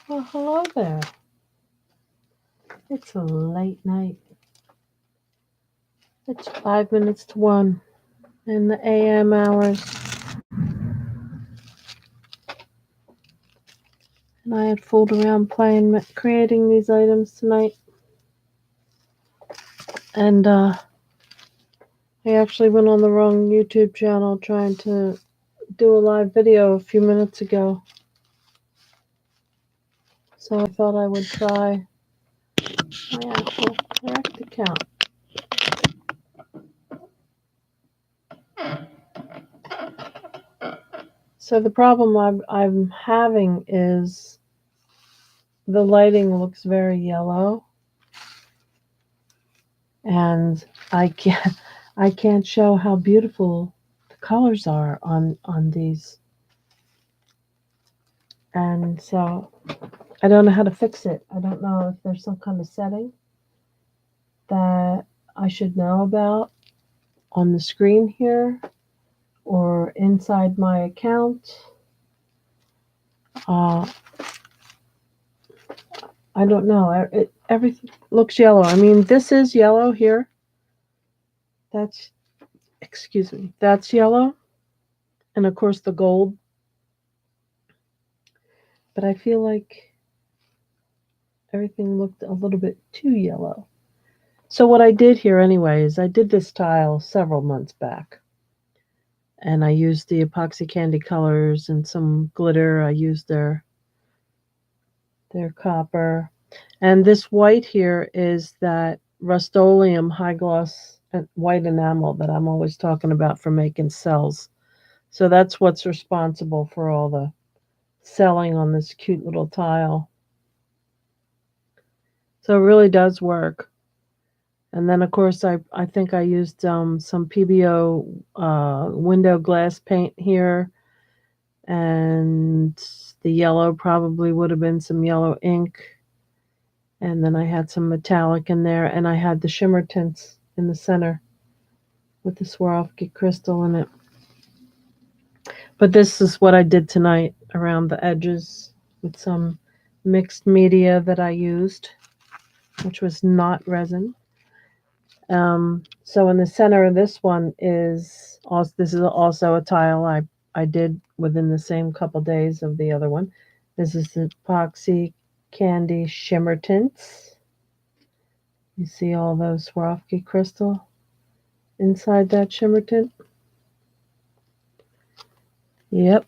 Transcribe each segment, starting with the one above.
Well, hello there. It's a late night. It's 5 minutes to 1 in the AM hours. And I had fooled around creating these items tonight. And I actually went on the wrong YouTube channel trying to do a live video a few minutes ago. So I thought I would try my actual correct account. So the problem I'm having is the lighting looks very yellow, and I can't show how beautiful the colors are on these, and so I don't know how to fix it. I don't know if there's some kind of setting that I should know about on the screen here or inside my account. Uh, I don't know. Everything looks yellow. I mean, this is yellow here. That's yellow. And of course the gold. But I feel like everything looked a little bit too yellow. So what I did here anyway is I did this tile several months back. And I used the epoxy candy colors and some glitter. I used their copper. And this white here is that Rust-Oleum high gloss white enamel that I'm always talking about for making cells. So that's what's responsible for all the selling on this cute little tile. So it really does work. And then, of course, I think I used some PBO window glass paint here. And the yellow probably would have been some yellow ink. And then I had some metallic in there. And I had the shimmer tints in the center with the Swarovski crystal in it. But this is what I did tonight around the edges with some mixed media that I used, which was not resin. So in the center of this one is also a tile I did within the same couple days of the other one. This is the Epoxy Candy Shimmer Tints. You see all those Swarovski crystal inside that shimmer tint? Yep.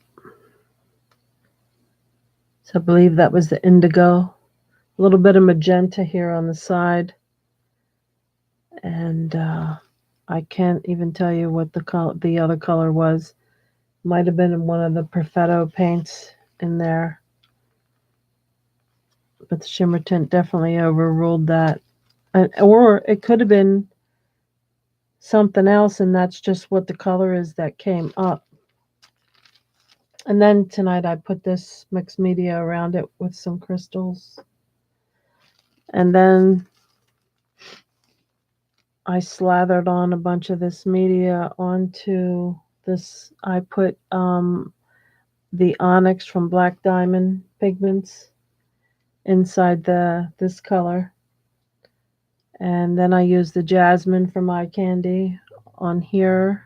So I believe that was the indigo. A little bit of magenta here on the side. And I can't even tell you what the other color was. Might have been in one of the Perfetto paints in there. But the shimmer tint definitely overruled that. Or it could have been something else, and that's just what the color is that came up. And then tonight I put this mixed media around it with some crystals. And then I slathered on a bunch of this media onto this. I put the onyx from Black Diamond pigments inside this color. And then I used the jasmine from Eye Candy on here.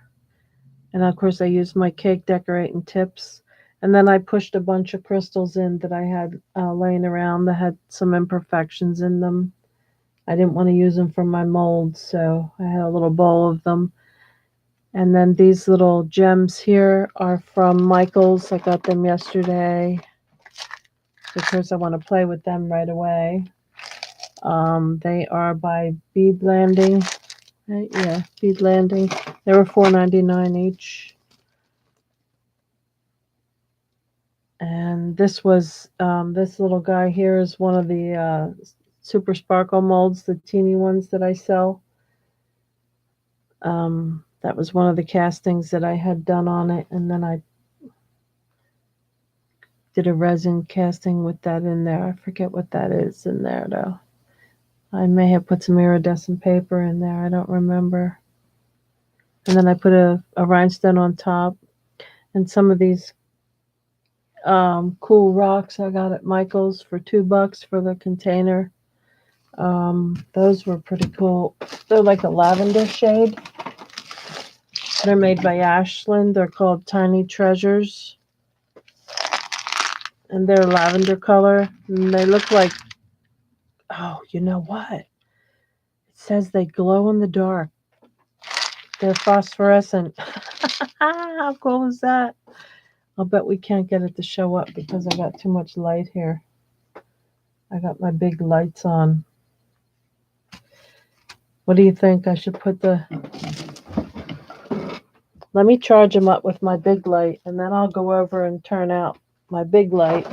And of course I used my cake decorating tips. And then I pushed a bunch of crystals in that I had laying around that had some imperfections in them. I didn't want to use them for my molds, so I had a little bowl of them. And then these little gems here are from Michael's. I got them yesterday because I want to play with them right away. They are by Bead Landing. Yeah, Bead Landing. They were $4.99 each. And this was this little guy here is one of the Super Sparkle molds, the teeny ones that I sell. That was one of the castings that I had done on it, and then I did a resin casting with that in there. I forget what that is in there though. I may have put some iridescent paper in there. I don't remember. And then I put a rhinestone on top. And some of these Cool rocks I got at Michael's for $2 for the container. Those were pretty cool. They're like a lavender shade. They're made by Ashland. They're called Tiny Treasures. And they're lavender color. And they look like, oh, you know what? It says they glow in the dark. They're phosphorescent. How cool is that? I'll bet we can't get it to show up because I got too much light here. I got my big lights on. What do you think? I should put the... Let me charge them up with my big light, and then I'll go over and turn out my big light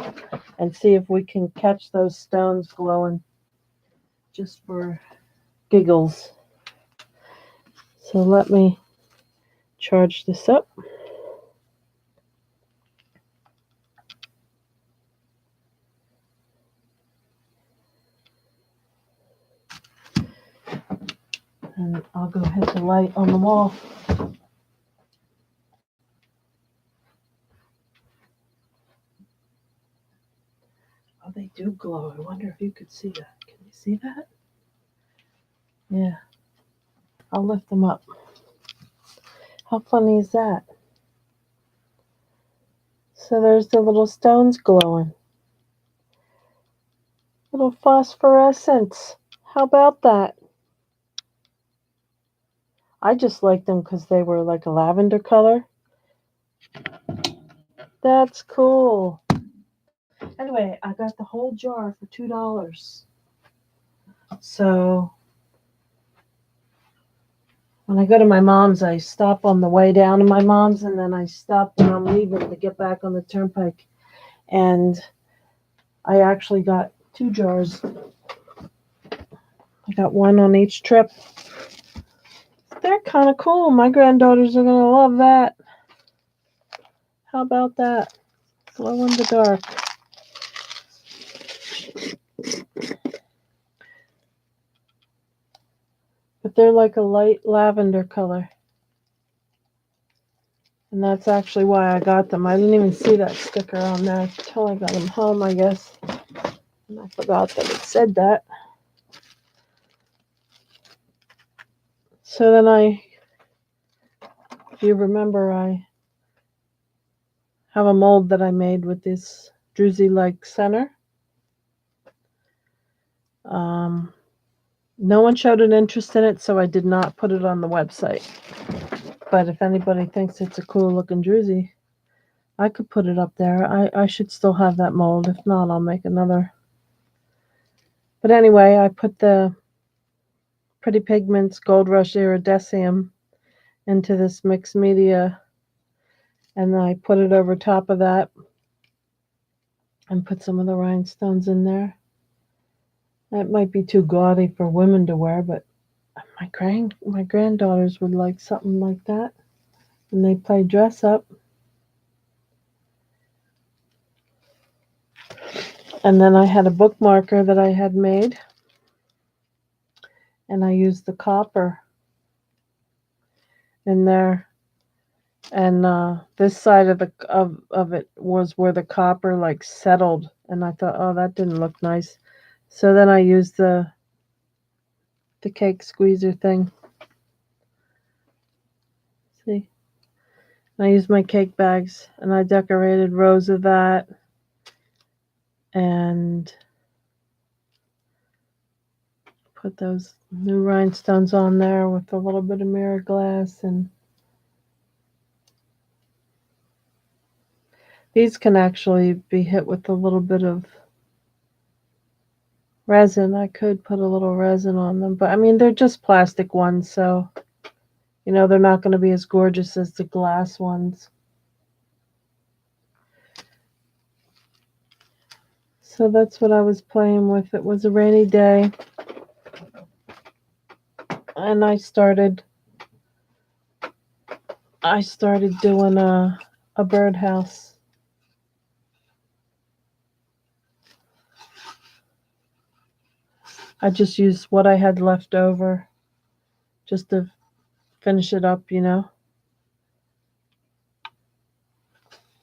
and see if we can catch those stones glowing just for giggles. So let me charge this up. And I'll go hit the light on the wall. Oh, they do glow. I wonder if you could see that. Can you see that? Yeah. I'll lift them up. How funny is that? So there's the little stones glowing. Little phosphorescence. How about that? I just liked them because they were like a lavender color. That's cool. Anyway, I got the whole jar for $2. So when I go to my mom's, I stop on the way down to my mom's, and then I stop when I'm leaving to get back on the turnpike. And I actually got 2 jars. I got one on each trip. They're kind of cool. My granddaughters are going to love that. How about that? Glow in the dark. But they're like a light lavender color. And that's actually why I got them. I didn't even see that sticker on there until I got them home, I guess. And I forgot that it said that. So then if you remember, I have a mold that I made with this druzy-like center. No one showed an interest in it, so I did not put it on the website. But if anybody thinks it's a cool looking druzy, I could put it up there. I should still have that mold. If not, I'll make another. But anyway, I put the Pretty Pigments Gold Rush Iridescent into this mixed media, and then I put it over top of that and put some of the rhinestones in there. That might be too gaudy for women to wear, but my granddaughters would like something like that when they play dress up. And then I had a bookmarker that I had made, and I used the copper in there. And this side of it was where the copper like settled, and I thought, oh, that didn't look nice. So then I used the cake squeezer thing. See? I used my cake bags, and I decorated rows of that, and put those new rhinestones on there with a little bit of mirror glass. And these can actually be hit with a little bit of resin. I could put a little resin on them, but I mean, they're just plastic ones, so they're not going to be as gorgeous as the glass ones. So that's what I was playing with. It was a rainy day, and I started doing a birdhouse. I just used what I had left over just to finish it up,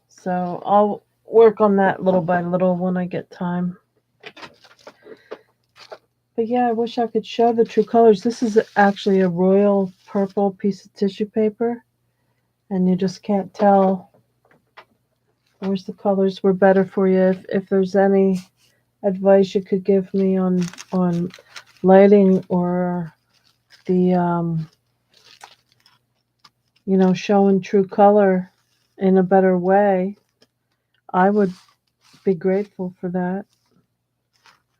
So work on that little by little when I get time. But yeah, I wish I could show the true colors. This is actually a royal purple piece of tissue paper, and you just can't tell. Where's the colors were better for you. If there's any advice you could give me on lighting or the showing true color in a better way, I would be grateful for that.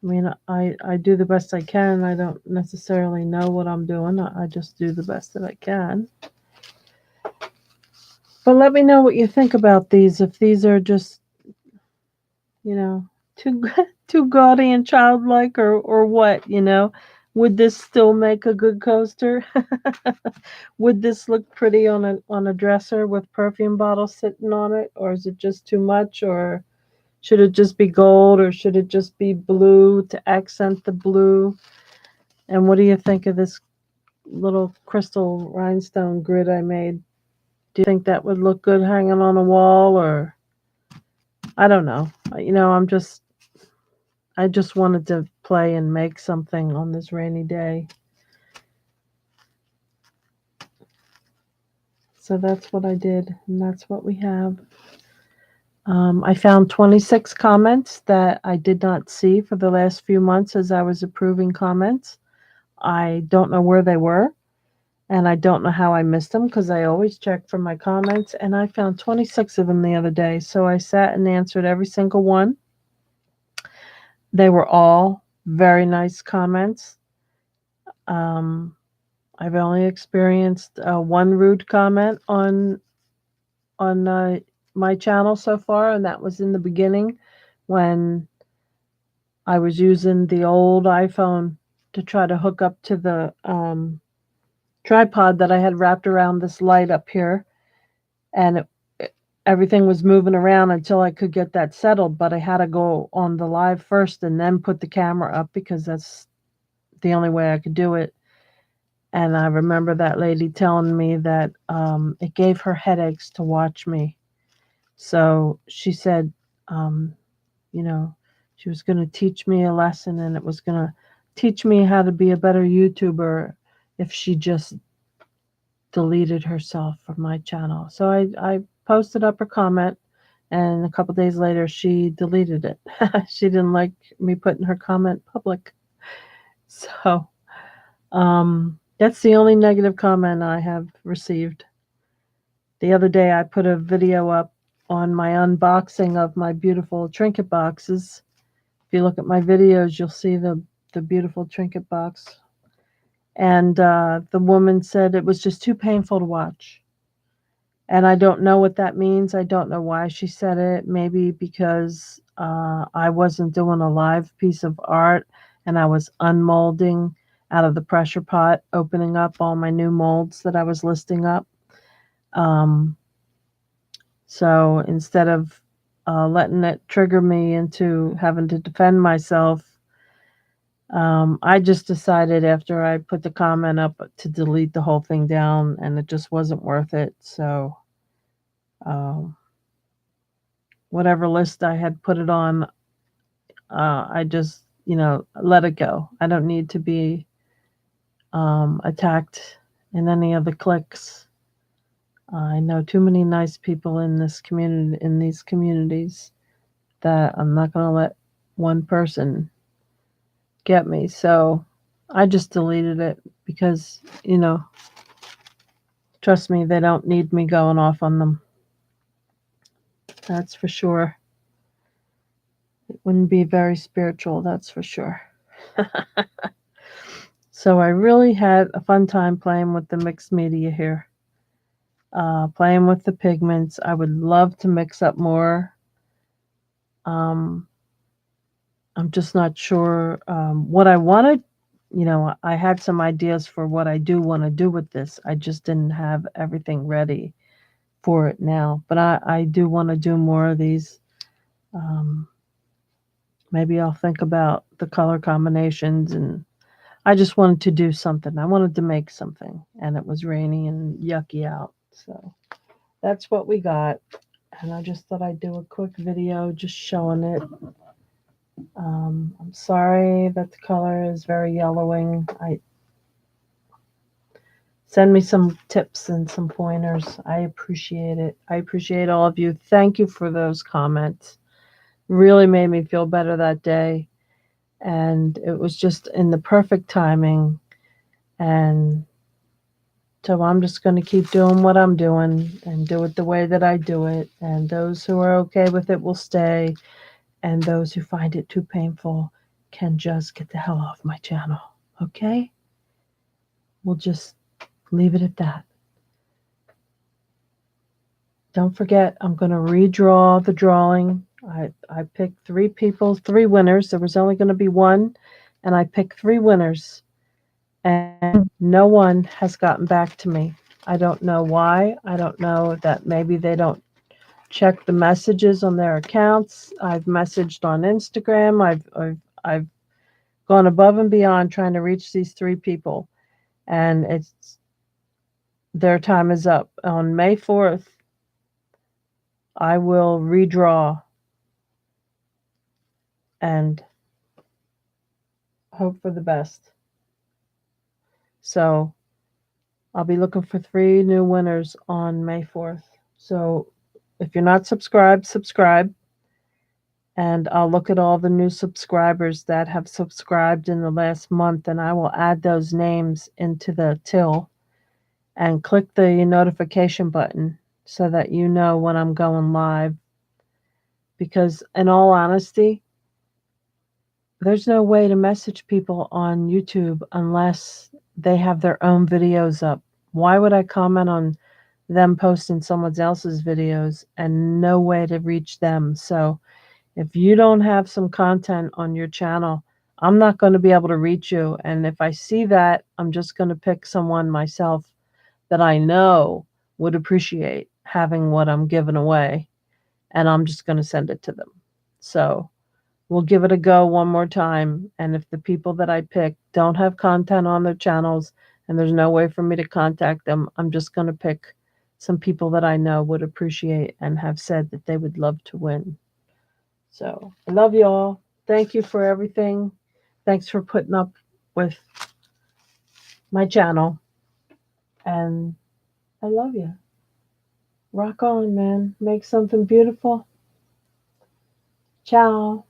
I mean, I do the best I can. I don't necessarily know what I'm doing. I just do the best that I can. But let me know what you think about these. If these are just, you know, too too gaudy and childlike, or what, Would this still make a good coaster? Would this look pretty on a dresser with perfume bottles sitting on it, or is it just too much, or should it just be gold, or should it just be blue to accent the blue? And what do you think of this little crystal rhinestone grid I made? Do you think that would look good hanging on a wall, or I don't know. I just wanted to play and make something on this rainy day. So that's what I did, and that's what we have. I found 26 comments that I did not see for the last few months as I was approving comments. I don't know where they were, and I don't know how I missed them because I always check for my comments, and I found 26 of them the other day. So I sat and answered every single one. They were all very nice comments. Um, I've only experienced one rude comment on my channel so far, and that was in the beginning when I was using the old iPhone to try to hook up to the tripod that I had wrapped around this light up here, and everything was moving around until I could get that settled. But I had to go on the live first and then put the camera up because that's the only way I could do it. And I remember that lady telling me that it gave her headaches to watch me. So she said, um, you know, she was going to teach me a lesson, and it was going to teach me how to be a better YouTuber if she just deleted herself from my channel. So I posted up her comment, and a couple days later she deleted it. She didn't like me putting her comment public. So that's the only negative comment I have received. The other day I put a video up on my unboxing of my beautiful trinket boxes. If you look at my videos, you'll see the beautiful trinket box. And the woman said it was just too painful to watch. And I don't know what that means. I don't know why she said it. Maybe because I wasn't doing a live piece of art and I was unmolding out of the pressure pot, opening up all my new molds that I was listing up. Um, so instead of letting it trigger me into having to defend myself, I just decided after I put the comment up to delete the whole thing down, and it just wasn't worth it. So um, whatever list I had put it on, I just, let it go. I don't need to be attacked in any of the clicks. I know too many nice people in this community, in these communities, that I'm not going to let one person get me. So I just deleted it because, trust me, they don't need me going off on them. That's for sure. It wouldn't be very spiritual, that's for sure. So I really had a fun time playing with the mixed media here. Playing with the pigments. I would love to mix up more. Um, I'm just not sure what I wanted. I had some ideas for what I do want to do with this. I just didn't have everything ready for it now. But I do want to do more of these. Maybe I'll think about the color combinations, and I just wanted to do something. I wanted to make something, and it was rainy and yucky out. So that's what we got. and I just thought I'd do a quick video just showing it. I'm sorry that the color is very yellowing. I Send me some tips and some pointers. I appreciate it. I appreciate all of you. Thank you for those comments. Really made me feel better that day. And it was just in the perfect timing. And so I'm just going to keep doing what I'm doing and do it the way that I do it. And those who are okay with it will stay. And those who find it too painful can just get the hell off my channel. Okay? We'll just leave it at that. Don't forget, I'm going to redraw the drawing. I picked three winners. There was only going to be one, and I picked three winners, and no one has gotten back to me. I don't know why. I don't know that maybe they don't check the messages on their accounts. I've messaged on Instagram. I've gone above and beyond trying to reach these three people, and it's their time is up. On May 4th, I will redraw and hope for the best. So I'll be looking for three new winners on May 4th. So if you're not subscribed, subscribe. And I'll look at all the new subscribers that have subscribed in the last month, and I will add those names into the till and click the notification button so that you know when I'm going live. Because, in all honesty, there's no way to message people on YouTube unless they have their own videos up. Why would I comment on them posting someone else's videos and no way to reach them? So if you don't have some content on your channel, I'm not going to be able to reach you. And if I see that, I'm just going to pick someone myself that I know would appreciate having what I'm giving away, and I'm just going to send it to them. So we'll give it a go one more time. And if the people that I pick don't have content on their channels and there's no way for me to contact them, I'm just going to pick some people that I know would appreciate and have said that they would love to win. So I love you all. Thank you for everything. Thanks for putting up with my channel. And I love you. Rock on, man. Make something beautiful. Ciao.